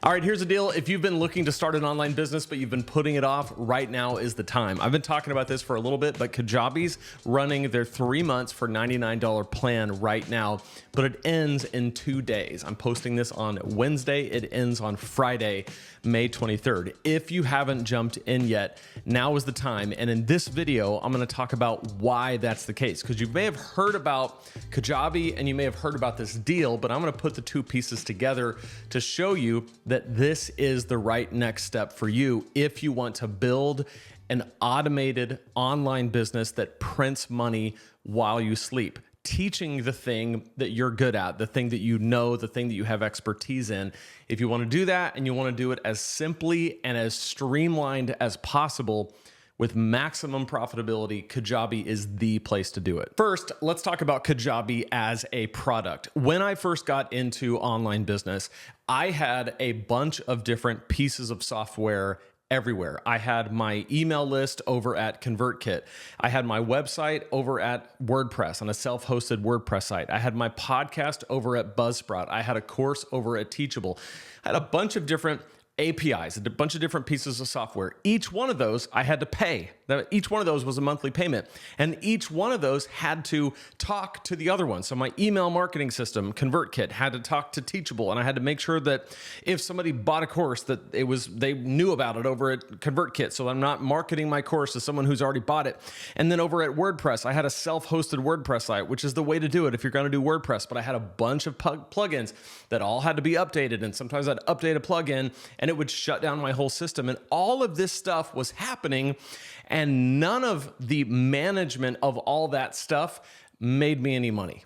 All right, here's the deal. If you've been looking to start an online business, but you've been putting it off, right now is the time. I've been talking about this for a little bit, but Kajabi's running their 3 months for $99 plan right now, but it ends in 2 days. I'm posting this on Wednesday. It ends on Friday, May 23rd. If you haven't jumped in yet, now is the time. And in this video, I'm going to talk about why that's the case, because you may have heard about Kajabi and you may have heard about this deal, but I'm going to put the two pieces together to show you that this is the right next step for you if you want to build an automated online business that prints money while you sleep, teaching the thing that you're good at, the thing that you know, the thing that you have expertise in. If you want to do that and you want to do it as simply and as streamlined as possible with maximum profitability, Kajabi is the place to do it. First, let's talk about Kajabi as a product. When I first got into online business, I had a bunch of different pieces of software everywhere. I had my email list over at ConvertKit. I had my website over at WordPress on a self-hosted WordPress site. I had my podcast over at Buzzsprout. I had a course over at Teachable. I had a bunch of different APIs, a bunch of different pieces of software. Each one of those I had to pay. Each one of those was a monthly payment. And each one of those had to talk to the other one. So my email marketing system, ConvertKit, had to talk to Teachable. And I had to make sure that if somebody bought a course that they knew about it over at ConvertKit. So I'm not marketing my course to someone who's already bought it. And then over at WordPress, I had a self-hosted WordPress site, which is the way to do it if you're going to do WordPress. But I had a bunch of plugins that all had to be updated. And sometimes I'd update a plugin and it would shut down my whole system. And all of this stuff was happening, and none of the management of all that stuff made me any money.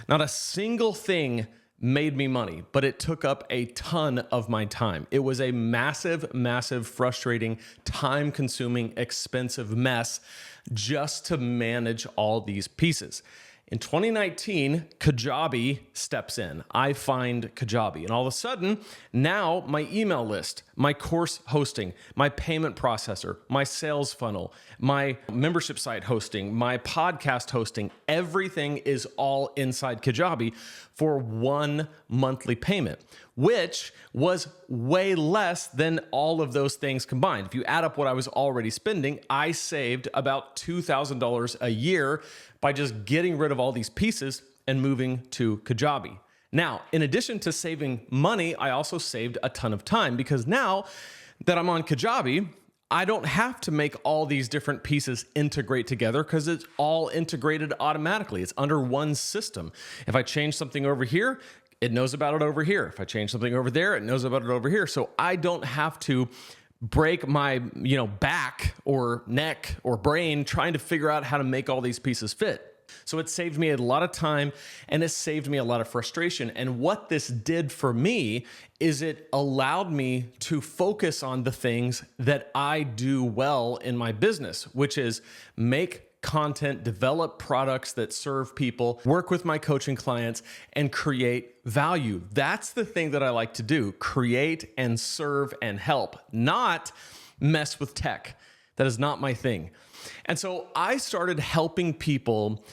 Not a single thing made me money, but it took up a ton of my time. It was a massive, massive, frustrating, time-consuming, expensive mess just to manage all these pieces. In 2019, Kajabi steps in. I find Kajabi, and all of a sudden, now my email list, my course hosting, my payment processor, my sales funnel, my membership site hosting, my podcast hosting, everything is all inside Kajabi for one monthly payment, which was way less than all of those things combined. If you add up what I was already spending, I saved about $2,000 a year by just getting rid of all these pieces and moving to Kajabi. Now, in addition to saving money, I also saved a ton of time, because now that I'm on Kajabi, I don't have to make all these different pieces integrate together, because it's all integrated automatically. It's under one system. If I change something over here, it knows about it over here. If I change something over there, it knows about it over here. So I don't have to break my back or neck or brain trying to figure out how to make all these pieces fit. So it saved me a lot of time, and it saved me a lot of frustration. And what this did for me is it allowed me to focus on the things that I do well in my business, which is make content, develop products that serve people, work with my coaching clients, and create value. That's the thing that I like to do: create and serve and help, not mess with tech. That is not my thing. And so I started helping people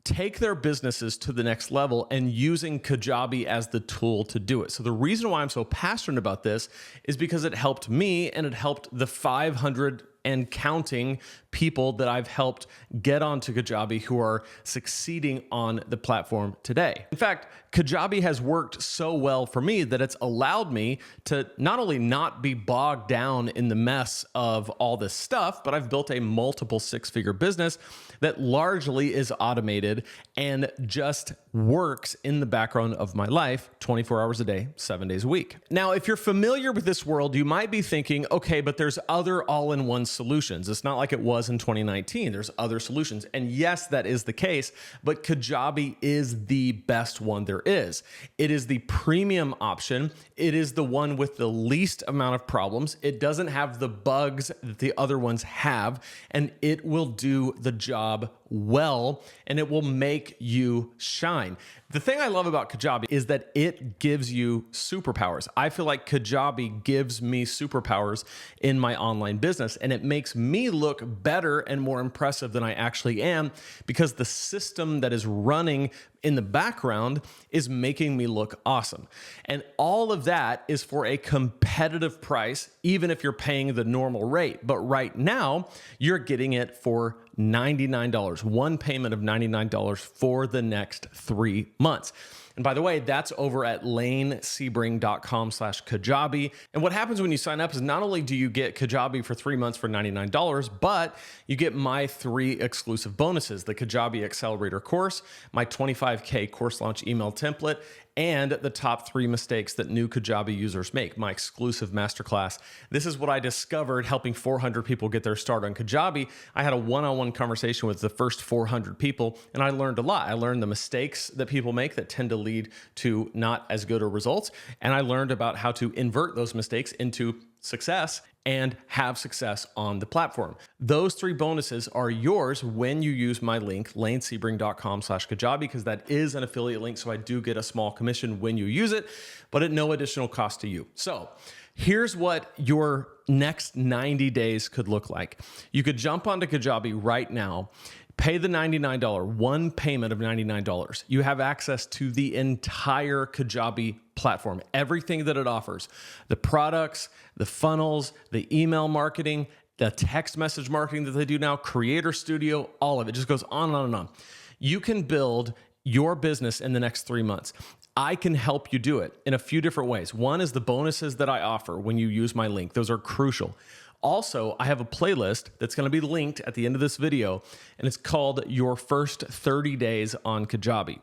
take their businesses to the next level and using Kajabi as the tool to do it. So the reason why I'm so passionate about this is because it helped me, and it helped the 500 and counting people that I've helped get onto Kajabi who are succeeding on the platform today. In fact, Kajabi has worked so well for me that it's allowed me to not only not be bogged down in the mess of all this stuff, but I've built a multiple six-figure business that largely is automated and just works in the background of my life 24 hours a day, 7 days a week. Now, if you're familiar with this world, you might be thinking, okay, but there's other all-in-one solutions. It's not like it was in 2019. There's other solutions. And yes, that is the case, but Kajabi is the best one there is. It is the premium option. It is the one with the least amount of problems. It doesn't have the bugs that the other ones have, and it will do the job well, and it will make you shine. The thing I love about Kajabi is that it gives you superpowers. I feel like Kajabi gives me superpowers in my online business, and it it makes me look better and more impressive than I actually am because the system that is running in the background is making me look awesome. And all of that is for a competitive price, even if you're paying the normal rate. But right now, you're getting it for $99, one payment of $99 for the next 3 months. And by the way, that's over at lanesebring.com/Kajabi. And what happens when you sign up is not only do you get Kajabi for 3 months for $99, but you get my 3 exclusive bonuses: the Kajabi Accelerator course, my 25K course launch email template, and the top 3 mistakes that new Kajabi users make, my exclusive masterclass. This is what I discovered helping 400 people get their start on Kajabi. I had a one-on-one conversation with the first 400 people, and I learned a lot. I learned the mistakes that people make that tend to lead to not as good of results, and I learned about how to invert those mistakes into success and have success on the platform. Those 3 bonuses are yours when you use my link, lanesebring.com/Kajabi, because that is an affiliate link. So I do get a small commission when you use it, but at no additional cost to you. So here's what your next 90 days could look like. You could jump onto Kajabi right now, pay the $99, one payment of $99. You have access to the entire Kajabi platform, everything that it offers, the products, the funnels, the email marketing, the text message marketing that they do now, Creator Studio, all of it just goes on and on and on. You can build your business in the next 3 months. I can help you do it in a few different ways. One is the bonuses that I offer when you use my link. Those are crucial. Also, I have a playlist that's going to be linked at the end of this video, and it's called Your First 30 Days on Kajabi.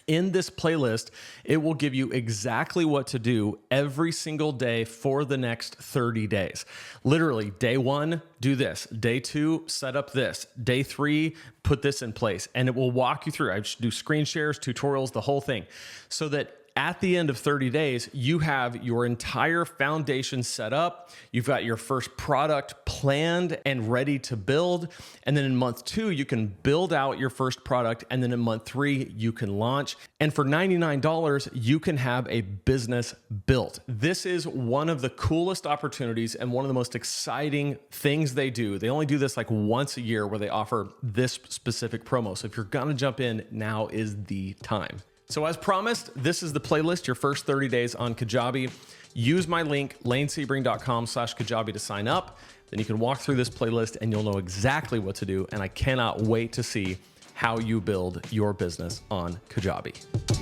In this playlist, it will give you exactly what to do every single day for the next 30 days. Literally, day 1, do this. Day 2, set up this. Day 3, put this in place. And it will walk you through. I do screen shares, tutorials, the whole thing, so that at the end of 30 days, you have your entire foundation set up. You've got your first product planned and ready to build. And then in month 2, you can build out your first product. And then in month 3, you can launch. And for $99, you can have a business built. This is one of the coolest opportunities and one of the most exciting things they do. They only do this like once a year where they offer this specific promo. So if you're gonna jump in, now is the time. So as promised, this is the playlist, your first 30 days on Kajabi. Use my link, lanesebring.com/Kajabi to sign up. Then you can walk through this playlist and you'll know exactly what to do. And I cannot wait to see how you build your business on Kajabi.